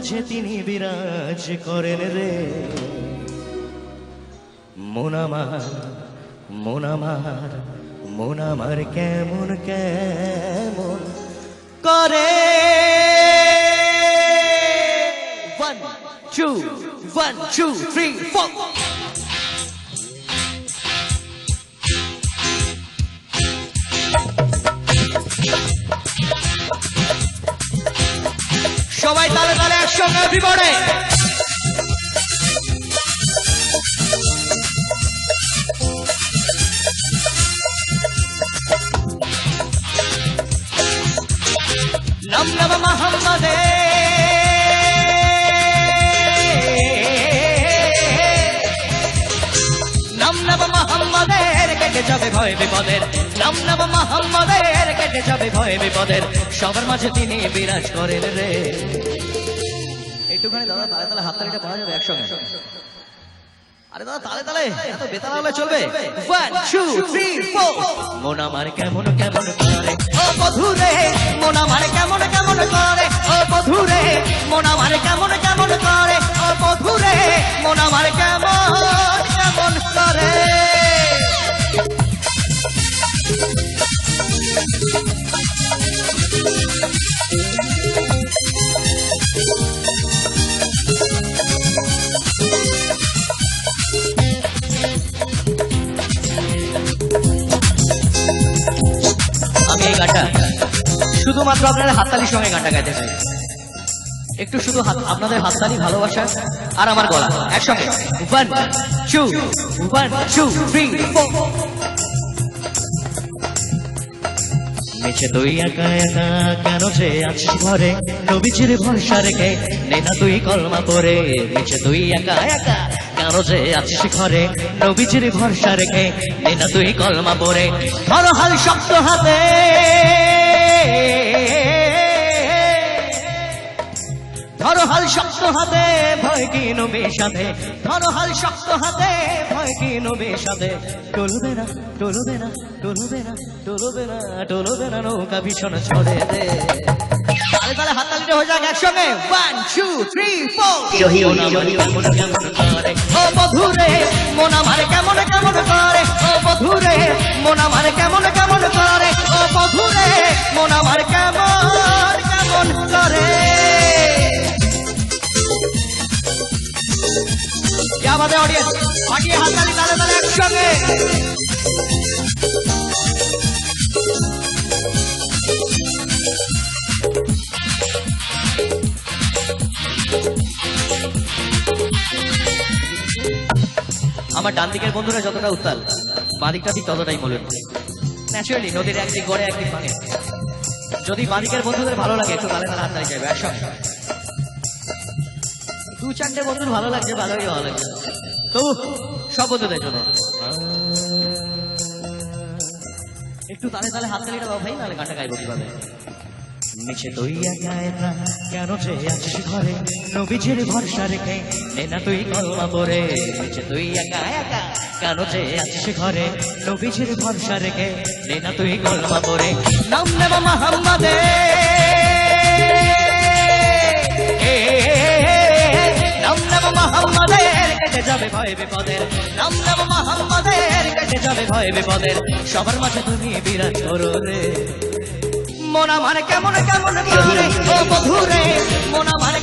মাঝে তিনি বিরাজ করেন রে। মন আমার মন আমার মন আমার কেমন কেমন করে। 1 2 1 2 3 4 সবাই তালে তালে একসঙ্গে এভরিবডি। নাম নব মোহাম্মদে নাম নব মোহাম্মদের কেটে যাবে ভয় বিপদের। নাম নব মোহাম্মদের কেটে যাবে ভয় বিপদের। সবার মাঝে তিনি বিরাজ করেন রে। একটুখানি দাদা তালে তালে হাততালিটা পাওয়া যাবে একসঙ্গে? আরে দাদা তালে তালে এত বেতাল হলে চলবে? 1 2 3 4 মন আমার কেমন কেমন করে ও বধুরে। মন আমার কেমন কেমন করে ও বধুরে। মন আমার কেমন কেমন করে ও বধুরে। মন আমার কেমন কেমন করে। আমি এই গানটা শুধুমাত্র আপনাদের হাততালির সঙ্গে গানটা গাইতে চাই। একটু শুধু আপনাদের হাততালি, ভালোবাসা আর আমার গলা একসঙ্গে। 1 2 1 2 3 4 মেছে তুই একা একা কেন যে আছিস ঘরে। নবীজির ভরসা রেখে নে না তুই কলমা পড়ে। মেছে তুই একা একা কেন যে আছিস ঘরে। নবীজির ভরসা রেখে নে না তুই কলমা পড়ে। ধর হাল শক্ত হাতে ধরো হাল শক্ত হাতে ভয় কি নবীর সাথে। ধরো হাল শক্ত হাতে ভয় কি নবীর সাথে। টলবে না টলবে না টলবে না টলবে না টলবে না নৌকা ভীষণ ছড়ে দে। তালে তালে হাততালিটা হয়ে যাক একসঙ্গে। 1 2 3 4 ও বধুরে। মন আমার কেমন কেমন করে ও বধুরে। মন আমার কেমন কেমন করে ও বধুরে। মন আমার কেমন কেমন করে। আমাদের অডিয়েন্স ফাটিয়ে হাততালি তালে তালে একসঙ্গে। আমার ডান দিকের বন্ধুরা যতটা উত্তাল, বাঁ দিকটা ঠিক ততটাই মলিন। ন্যাচুরালি নদীর একদিক গড়ে একদিক ভাঙে। যদি বাঁ দিকের বন্ধুদের ভালো লাগে একটু তালে তালে হাততালি চাইবে একসঙ্গে। 2-4টে বন্ধুর ভালো লাগছে, ভালোই ভালো লাগছে। তো সব বন্ধুদের জন্য একটু তালে তালে হাততালিটা দাও ভাই, নাহলে গানটা গাইবো কিভাবে। নিচে তুই একা একা কেন যে আছিস ঘরে। নবীজির ভরসা রেখে নে না তুই কলমা পড়ে। নিচে তুই একা একা কেন যে আছিস ঘরে। নবীজির ভরসা রেখে নে না তুই কলমা পড়ে। নাম নেব মোহাম্মদে নাম নেব মোহাম্মদের কেটে যাবে ভয় বিপদের। নাম নেব মোহাম্মদের কেটে যাবে ভয় বিপদের। সবার মাঝে তুমি বিরাজ করো রে। মন আমার কেমন কেমন করে ও বধুরে। মন আমার